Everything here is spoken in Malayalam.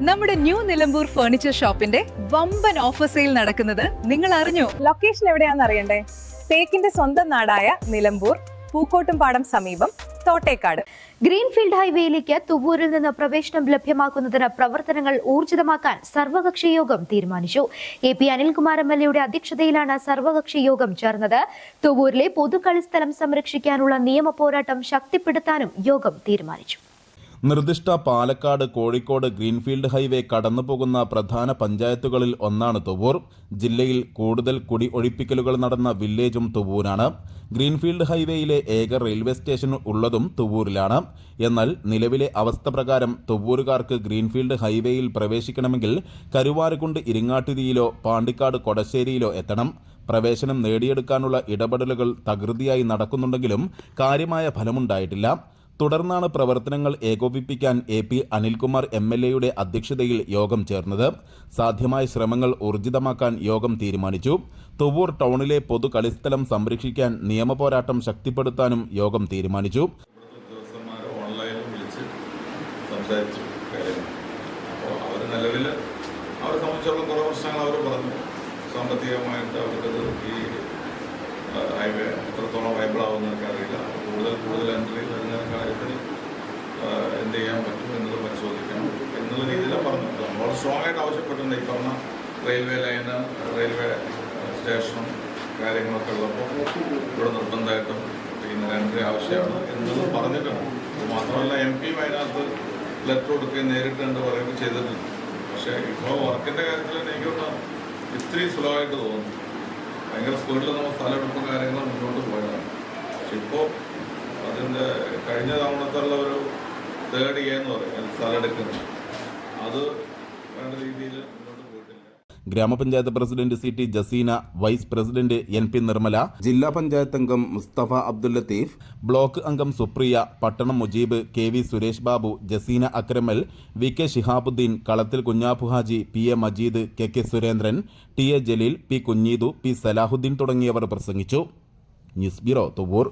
നമ്മുടെ ന്യൂ നിലമ്പൂർ ഫർണിച്ചർ ഷോപ്പിന്റെ വമ്പൻ ഓഫർ സെയിൽ നടക്കുന്നത് നിങ്ങൾ അറിഞ്ഞോ? ലൊക്കേഷൻ എവിടെയാണെന്ന് അറിയണ്ടേ? തേക്കിന്റെ സ്വന്തം നാടായ നിലമ്പൂർ, പൂക്കോട്ടുംപാടം സമീപം, തോട്ടേക്കാട്. ഗ്രീൻഫീൽഡ് ഹൈവേയിലേക്ക് തുവൂരിൽ നിന്ന് പ്രവേശനം ലഭ്യമാക്കുന്നതിന് പ്രവർത്തനങ്ങൾ ഊർജിതമാക്കാൻ സർവകക്ഷി യോഗം തീരുമാനിച്ചു. AP അനിൽകുമാർ MLA യുടെ അധ്യക്ഷതയിലാണ് സർവകക്ഷി യോഗം ചേർന്നത്. തുവൂരിലെ പൊതുകളിസ്ഥലം സംരക്ഷിക്കാനുള്ള നിയമ പോരാട്ടം ശക്തിപ്പെടുത്താനും യോഗം തീരുമാനിച്ചു. നിർദ്ദിഷ്ട പാലക്കാട്, കോഴിക്കോട് ഗ്രീൻഫീൽഡ് ഹൈവേ കടന്നുപോകുന്ന പ്രധാന പഞ്ചായത്തുകളിൽ ഒന്നാണ് തുവൂർ. ജില്ലയിൽ കൂടുതൽ കുടി ഒഴിപ്പിക്കലുകൾ നടന്ന വില്ലേജും തുവൂരാണ്. ഗ്രീൻഫീൽഡ് ഹൈവേയിലെ ഏക റെയിൽവേ സ്റ്റേഷൻ ഉള്ളതും തുവൂരിലാണ്. എന്നാൽ നിലവിലെ അവസ്ഥ പ്രകാരം തുവൂരുകാർക്ക് ഗ്രീൻഫീൽഡ് ഹൈവേയിൽ പ്രവേശിക്കണമെങ്കിൽ കരുവാരക്കുണ്ട് ഇരിങ്ങാട്ടിരിയിലോ പാണ്ടിക്കാട് കൊടശ്ശേരിയിലോ എത്തണം. പ്രവേശനം നേടിയെടുക്കാനുള്ള ഇടപെടലുകൾ തകൃതിയായി നടക്കുന്നുണ്ടെങ്കിലും കാര്യമായ ഫലമുണ്ടായിട്ടില്ല. തുടർന്നാണ് പ്രവർത്തനങ്ങൾ ഏകോപിപ്പിക്കാൻ AP അനിൽകുമാർ MLA യുടെ അധ്യക്ഷതയിൽ യോഗം ചേർന്നത്. സാധ്യമായ ശ്രമങ്ങൾ ഊർജിതമാക്കാൻ യോഗം തീരുമാനിച്ചു. തുവൂർ ടൗണിലെ പൊതു കളിസ്ഥലം സംരക്ഷിക്കാൻ നിയമപോരാട്ടം ശക്തിപ്പെടുത്താനും യോഗം തീരുമാനിച്ചു. ഓൺലൈനിൽ വിളിച്ച് സംസാരിച്ചു കാര്യങ്ങൾ. അപ്പോൾ അവർ നിലവിൽ അവരെ സംബന്ധിച്ചുള്ള കുറേ പ്രശ്നങ്ങൾ അവർ പറഞ്ഞു. സാമ്പത്തികമായിട്ട് അവർക്കത് ഈ ഹൈവേ എത്രത്തോളം വൈബിളാവുന്നതൊക്കെ അറിയില്ല. കൂടുതൽ എൻട്രി വരുന്ന കാര്യത്തിൽ എന്ത് ചെയ്യാൻ പറ്റും എന്നത് പരിശോധിക്കണം എന്നുള്ള രീതിയിലാണ് പറഞ്ഞത്. നമ്മൾ സ്ട്രോങ് ആയിട്ട് ആവശ്യപ്പെട്ടിട്ടുണ്ട്. ഈ പറഞ്ഞ റെയിൽവേ ലൈന്, റെയിൽവേ സ്റ്റേഷനും കാര്യങ്ങളൊക്കെ ഉള്ളപ്പോൾ ഇവിടെ നിർബന്ധമായിട്ടും പിന്നെ എൻട്രി ആവശ്യമാണ് എന്നത് പറഞ്ഞിട്ടുണ്ട്. മാത്രമല്ല MP അതിനകത്ത് ലെറ്റർ കൊടുക്കുകയും നേരിട്ട് എന്ന് പറയുകയും ചെയ്തിട്ടുണ്ട്. പക്ഷേ ഇപ്പോൾ വർക്കിൻ്റെ കാര്യത്തിൽ എനിക്കൊന്ന് ഇത്രയും സ്ലോ ആയിട്ട് തോന്നുന്നു. ഭയങ്കര സ്പീഡിൽ നമ്മൾ സ്ഥലമെടുപ്പും കാര്യങ്ങളും മുന്നോട്ട് പോയതാണ്. പക്ഷെ ഇപ്പോൾ അതിൻ്റെ കഴിഞ്ഞ തവണത്തുള്ള ഒരു തേർഡ് ഇയർ എന്ന് പറയും സ്ഥലം എടുക്കുന്നത്, അത് വേണ്ട രീതിയിൽ മുന്നോട്ട് പോയിട്ടില്ല. ഗ്രാമപഞ്ചായത്ത് president CT Jaseena, vice president NP Nirmala, ജില്ലാ പഞ്ചായത്ത് അംഗം മുസ്തഫ അബ്ദുൽ ലത്തീഫ്, ബ്ലോക്ക് അംഗം സുപ്രിയ, പട്ടണം മുജീബ്, KV സുരേഷ് ബാബു, ജസീന അക്രമൽ, VK ശിഹാബുദ്ദീൻ, കളത്തിൽ Kunjappu Haji, PA Majeed, KK Surendran, TA Jaleel, P Kunheedu, P Salahuddin തുടങ്ങിയവർ പ്രസംഗിച്ചു. News bureau Thuvur.